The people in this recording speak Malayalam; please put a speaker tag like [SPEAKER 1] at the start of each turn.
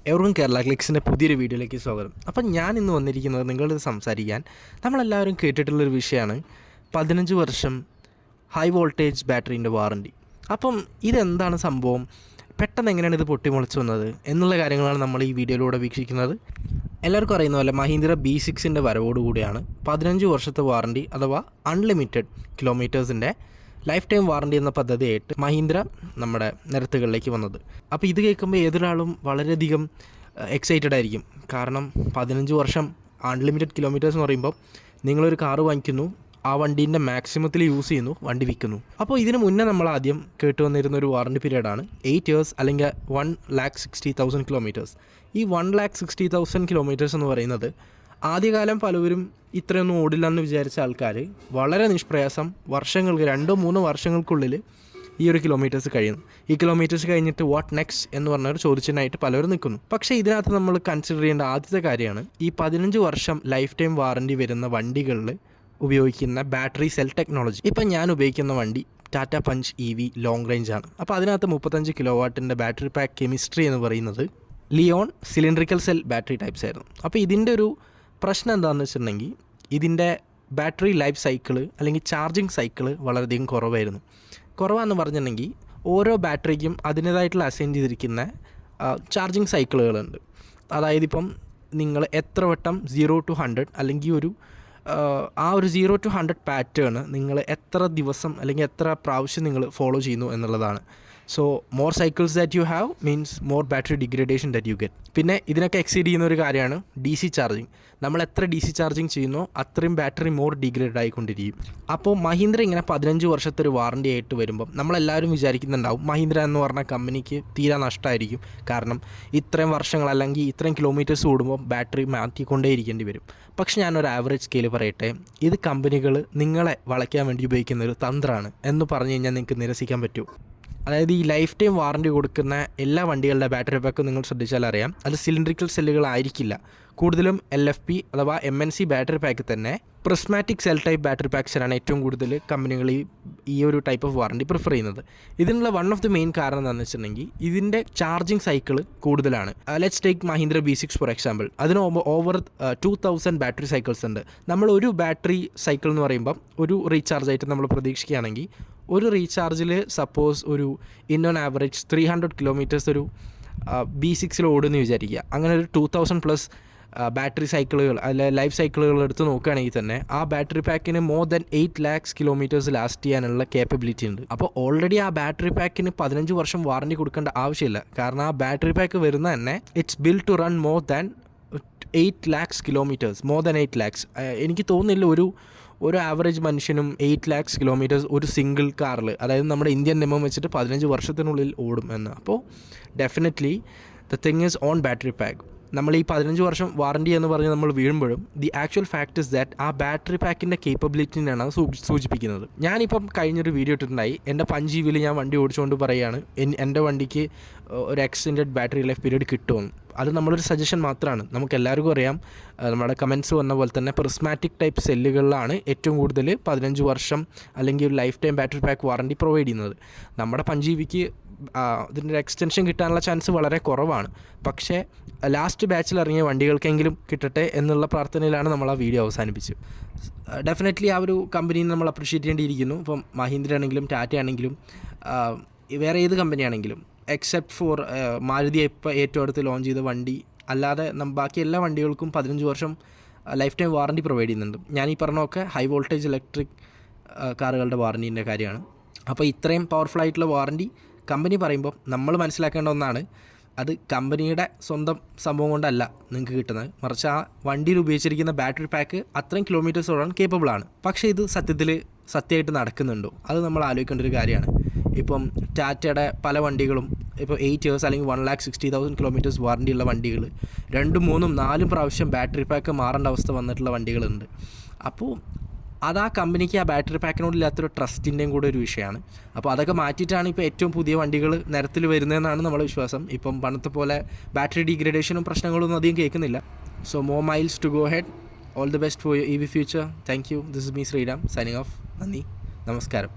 [SPEAKER 1] എവർക്കും കേരള ക്ലിക്സിൻ്റെ പുതിയൊരു വീഡിയോയിലേക്ക് സ്വാഗതം. അപ്പം ഞാൻ ഇന്ന് വന്നിരിക്കുന്നത് നിങ്ങളോട് സംസാരിക്കാൻ. നമ്മളെല്ലാവരും കേട്ടിട്ടുള്ളൊരു വിഷയമാണ് 15 വർഷം ഹൈ വോൾട്ടേജ് ബാറ്ററീൻ്റെ വാറണ്ടി. അപ്പം ഇതെന്താണ് സംഭവം, പെട്ടെന്ന് എങ്ങനെയാണ് ഇത് പൊട്ടിമുളച്ച് വന്നത് എന്നുള്ള കാര്യങ്ങളാണ് നമ്മൾ ഈ വീഡിയോയിലൂടെ വീക്ഷിക്കുന്നത്. എല്ലാവർക്കും അറിയുന്ന പോലെ മഹീന്ദ്ര B6ൻ്റെ വരവോടുകൂടിയാണ് 15 വർഷത്തെ വാറണ്ടി അഥവാ അൺലിമിറ്റഡ് കിലോമീറ്റേഴ്സിൻ്റെ ലൈഫ് ടൈം വാറണ്ടി എന്ന പദ്ധതിയായിട്ട് മഹീന്ദ്ര നമ്മുടെ നിരത്തുകളിലേക്ക് വന്നത്. അപ്പോൾ ഇത് കേൾക്കുമ്പോൾ ഏതൊരാളും വളരെയധികം എക്സൈറ്റഡ് ആയിരിക്കും. കാരണം 15 വർഷം അൺലിമിറ്റഡ് കിലോമീറ്റേഴ്സ് എന്ന് പറയുമ്പോൾ നിങ്ങളൊരു കാറ് വാങ്ങിക്കുന്നു, ആ വണ്ടീൻ്റെ മാക്സിമത്തിൽ യൂസ് ചെയ്യുന്നു, വണ്ടി വിൽക്കുന്നു. അപ്പോൾ ഇതിന് മുന്നേ നമ്മൾ ആദ്യം കേട്ടുവന്നിരുന്ന ഒരു വാറണ്ടി പീരീഡാണ് 8 ഇയേഴ്സ് അല്ലെങ്കിൽ 1,60,000 കിലോമീറ്റേഴ്സ്. ഈ 1,60,000 കിലോമീറ്റേഴ്സ് എന്ന് പറയുന്നത് ആദ്യകാലം പലവരും ഇത്രയൊന്നും ഓടില്ലെന്ന് വിചാരിച്ച ആൾക്കാർ വളരെ നിഷ്പ്രയാസം വർഷങ്ങൾക്ക് 2-3 വർഷങ്ങൾക്കുള്ളിൽ ഈ ഒരു കിലോമീറ്റേഴ്സ് കഴിയുന്നു. ഈ കിലോമീറ്റേഴ്സ് കഴിഞ്ഞിട്ട് വാട്ട് നെക്സ്റ്റ് എന്ന് പറഞ്ഞൊരു ചോദിച്ചതിനായിട്ട് പലരും നിൽക്കുന്നു. പക്ഷേ ഇതിനകത്ത് നമ്മൾ കൺസിഡർ ചെയ്യേണ്ട ആദ്യത്തെ കാര്യമാണ് ഈ 15 വർഷം ലൈഫ് ടൈം വാറണ്ടി വരുന്ന വണ്ടികളിൽ ഉപയോഗിക്കുന്ന ബാറ്ററി സെൽ ടെക്നോളജി. ഇപ്പം ഞാൻ ഉപയോഗിക്കുന്ന വണ്ടി Tata punch EV long range ആണ്. അപ്പോൾ അതിനകത്ത് 35 കിലോ വാട്ടിൻ്റെ ബാറ്ററി പാക്ക് കെമിസ്ട്രി എന്ന് പറയുന്നത് Li-ion cylindrical cell battery types ആയിരുന്നു. അപ്പോൾ ഇതിൻ്റെ ഒരു പ്രശ്നം എന്താണെന്ന് വെച്ചിട്ടുണ്ടെങ്കിൽ ഇതിൻ്റെ ബാറ്ററി ലൈഫ് സൈക്കിള് അല്ലെങ്കിൽ ചാർജിങ് സൈക്കിള് വളരെയധികം കുറവാന്ന് പറഞ്ഞിട്ടുണ്ടെങ്കിൽ ഓരോ ബാറ്ററിക്കും അതിൻ്റേതായിട്ടുള്ള അസൈൻ ചെയ്തിരിക്കുന്ന ചാർജിങ് സൈക്കിളുകളുണ്ട്. അതായത് ഇപ്പം നിങ്ങൾ എത്ര വട്ടം 0 to 100 അല്ലെങ്കിൽ ആ ഒരു 0 to 100 പാറ്റേൺ നിങ്ങൾ എത്ര ദിവസം അല്ലെങ്കിൽ എത്ര പ്രാവശ്യം നിങ്ങൾ ഫോളോ ചെയ്യുന്നു എന്നുള്ളതാണ്. So more cycles that you have means more battery degradation that you get. പിന്നെ ഇതിനൊക്കെ എക്സീഡ് ചെയ്യുന്ന ഒരു കാര്യമാണ് DC ചാർജിങ്. നമ്മൾ എത്ര DC ചാർജിങ് ചെയ്യുന്നോ അത്രയും ബാറ്ററി മോർ ഡിഗ്രേഡ് ആയിക്കൊണ്ടിരിക്കും. അപ്പോൾ മഹീന്ദ്ര ഇങ്ങനെ 15 വർഷത്തെ ഒരു വാറണ്ടി ആയിട്ട് വരുമ്പം നമ്മളെല്ലാവരും വിചാരിക്കുന്നുണ്ടാവും മഹീന്ദ്ര എന്ന് പറഞ്ഞ കമ്പനിക്ക് തീരെ നഷ്ടമായിരിക്കും. കാരണം ഇത്രയും വർഷങ്ങൾ അല്ലെങ്കിൽ ഇത്രയും കിലോമീറ്റേഴ്സ് കൂടുമ്പോൾ ബാറ്ററി മാറ്റിക്കൊണ്ടേ ഇരിക്കേണ്ടി വരും. പക്ഷെ ഞാനൊരു ആവറേജ് സ്കെയിൽ പറയട്ടെ, ഇത് കമ്പനികൾ നിങ്ങളെ വളയ്ക്കാൻ വേണ്ടി ഉപയോഗിക്കുന്ന ഒരു തന്ത്രമാണ് എന്ന് പറഞ്ഞു കഴിഞ്ഞാൽ നിങ്ങൾക്ക് നിരസിക്കാൻ പറ്റും. അതായത് ഈ ലൈഫ് ടൈം വാറണ്ടി കൊടുക്കുന്ന എല്ലാ വണ്ടികളുടെ ബാറ്ററി പാക്ക് നിങ്ങൾ ശ്രദ്ധിച്ചാൽ അറിയാം, അത് സിലിണ്ടറിക്കൽ സെല്ലുകളായിരിക്കില്ല. കൂടുതലും LFP അഥവാ MNC ബാറ്ററി പാക്ക് തന്നെ പ്രിസ്മാറ്റിക് സെൽ ടൈപ്പ് ബാറ്ററി പാക്സിനാണ് ഏറ്റവും കൂടുതൽ കമ്പനികൾ ഈ ഒരു ടൈപ്പ് ഓഫ് വാറണ്ടി പ്രിഫർ ചെയ്യുന്നത്. ഇതിനുള്ള വൺ ഓഫ് ദി മെയിൻ കാരണം എന്താണെന്ന് വെച്ചിട്ടുണ്ടെങ്കിൽ ഇതിൻ്റെ ചാർജിങ് സൈക്കിൾ കൂടുതലാണ്. Let's take Mahindra B6 for example. അതിന് ഓവർ 2000 ബാറ്ററി സൈക്കിൾസ് ഉണ്ട്. നമ്മൾ ഒരു ബാറ്ററി സൈക്കിൾ എന്ന് പറയുമ്പം ഒരു റീചാർജ് ആയിട്ട് നമ്മൾ പ്രതീക്ഷിക്കുകയാണെങ്കിൽ ഒരു റീചാർജിൽ സപ്പോസ് ഒരു ഓൺ ആവറേജ് 300 കിലോമീറ്റേഴ്സ് ഒരു B6 ഓടുമെന്ന് വിചാരിക്കുക. അങ്ങനെ ഒരു 2000+ ബാറ്ററി സൈക്കിളുകൾ അല്ലെ ലൈഫ് സൈക്കിളുകൾ എടുത്ത് നോക്കുകയാണെങ്കിൽ തന്നെ ആ ബാറ്ററി പാക്കിന് more than 8 lakhs kilometres last ചെയ്യാനുള്ള കേപ്പബിലിറ്റി ഉണ്ട്. അപ്പോൾ ഓൾറെഡി ആ ബാറ്ററി പാക്കിന് 15 വർഷം വാറണ്ടി കൊടുക്കേണ്ട ആവശ്യമില്ല. കാരണം ആ ബാറ്ററി പാക്ക് വരുന്ന തന്നെ it's build to run more than 8 lakhs kilometres, more than 8 lakhs. എനിക്ക് തോന്നുന്നില്ല ഒരു ആവറേജ് മനുഷ്യനും 8 lakhs കിലോമീറ്റേഴ്സ് ഒരു സിംഗിൾ കാറിൽ, അതായത് നമ്മുടെ ഇന്ത്യൻ നിയമം വെച്ചിട്ട് 15 വർഷത്തിനുള്ളിൽ ഓടും എന്ന്. അപ്പോൾ definitely the thing is on battery pack. നമ്മൾ ഈ 15 വർഷം വാറണ്ടി എന്ന് പറഞ്ഞ് നമ്മൾ വീഴുമ്പോഴും the actual fact is that ആ ബാറ്ററി പാക്കിൻ്റെ കേപ്പബിലിറ്റിനാണ് സൂചിപ്പിക്കുന്നത്. ഞാനിപ്പം കഴിഞ്ഞൊരു വീഡിയോ ഇട്ടിട്ടുണ്ടായി, എൻ്റെ പഞ്ച് EVയിൽ ഞാൻ വണ്ടി ഓടിച്ചുകൊണ്ട് പറയുകയാണ് എൻ്റെ വണ്ടിക്ക് ഒരു എക്സ്റ്റെൻഡഡ് ബാറ്ററി ലൈഫ് പീരീഡ് കിട്ടുമെന്ന്. അത് നമ്മളൊരു സജഷൻ മാത്രമാണ്. നമുക്ക് എല്ലാവർക്കും അറിയാം, നമ്മുടെ കമൻറ്റ്സ് വന്ന പോലെ തന്നെ പ്രിസ്മാറ്റിക് ടൈപ്പ് സെല്ലുകളിലാണ് ഏറ്റവും കൂടുതൽ 15 വർഷം അല്ലെങ്കിൽ ഒരു lifetime battery pack warranty provide ചെയ്യുന്നത്. നമ്മുടെ പഞ്ച് EVക്ക് ഇതിൻ്റെ എക്സ്റ്റൻഷൻ കിട്ടാനുള്ള ചാൻസ് വളരെ കുറവാണ്. പക്ഷേ ലാസ്റ്റ് ബാച്ചിൽ ഇറങ്ങിയ വണ്ടികൾക്കെങ്കിലും കിട്ടട്ടെ എന്നുള്ള പ്രാർത്ഥനയിലാണ് നമ്മൾ ആ വീഡിയോ അവസാനിപ്പിച്ചത്. ഡെഫിനറ്റ്ലി ആ ഒരു കമ്പനിയെ നമ്മൾ അപ്രീഷിയേറ്റ് ചെയ്യേണ്ടിയിരിക്കുന്നു. ഇപ്പം മഹീന്ദ്ര ആണെങ്കിലും ടാറ്റ ആണെങ്കിലും വേറെ ഏത് കമ്പനിയാണെങ്കിലും എക്സെപ്റ്റ് ഫോർ മാരുതി ഇപ്പോൾ ഏറ്റവും അടുത്ത് ലോഞ്ച് ചെയ്ത വണ്ടി അല്ലാതെ ബാക്കി എല്ലാ വണ്ടികൾക്കും 15 വർഷം ലൈഫ് ടൈം വാറണ്ടി പ്രൊവൈഡ് ചെയ്യുന്നുണ്ട്. ഞാൻ ഈ പറഞ്ഞൊക്കെ ഹൈ വോൾട്ടേജ് ഇലക്ട്രിക് കാറുകളുടെ വാറണ്ടീൻ്റെ കാര്യമാണ്. അപ്പോൾ ഇത്രയും പവർഫുൾ ആയിട്ടുള്ള വാറണ്ടി കമ്പനി പറയുമ്പോൾ നമ്മൾ മനസ്സിലാക്കേണ്ട ഒന്നാണ്, അത് കമ്പനിയുടെ സ്വന്തം സംഭവം കൊണ്ടല്ല നിങ്ങൾക്ക് കിട്ടുന്നത്, മറിച്ച് ആ വണ്ടിയിൽ ഉപയോഗിച്ചിരിക്കുന്ന ബാറ്ററി പാക്ക് അത്രയും കിലോമീറ്റേഴ്സ് ഓടാൻ കേപ്പബിളാണ്. പക്ഷേ ഇത് സത്യമായിട്ട് നടക്കുന്നുണ്ടോ, അത് നമ്മൾ ആലോചിക്കേണ്ട ഒരു കാര്യമാണ്. ഇപ്പം ടാറ്റയുടെ പല വണ്ടികളും ഇപ്പോൾ 8 ഇയേഴ്സ് അല്ലെങ്കിൽ 1,60,000 കിലോമീറ്റേഴ്സ് വാറണ്ടിയുള്ള വണ്ടികൾ 2, 3, 4 പ്രാവശ്യം ബാറ്ററി പാക്ക് മാറേണ്ട അവസ്ഥ വന്നിട്ടുള്ള വണ്ടികളുണ്ട്. അപ്പോൾ അത് ആ കമ്പനിക്ക് ആ ബാറ്ററി പാക്കിനോടില്ലാത്തൊരു ട്രസ്റ്റിൻ്റെയും കൂടെ ഒരു വിഷയമാണ്. അപ്പോൾ അതൊക്കെ മാറ്റിയിട്ടാണ് ഇപ്പോൾ ഏറ്റവും പുതിയ വണ്ടികൾ നിരത്തിൽ വരുന്നതെന്നാണ് നമ്മുടെ വിശ്വാസം. ഇപ്പം പണ്ടത്തെ പോലെ ബാറ്ററി ഡീഗ്രഡേഷനും പ്രശ്നങ്ങളൊന്നും അധികം കേൾക്കുന്നില്ല. So more miles to go ahead. All the best for your EV future. Thank you. This is me Sriram signing off. നന്ദി, നമസ്കാരം.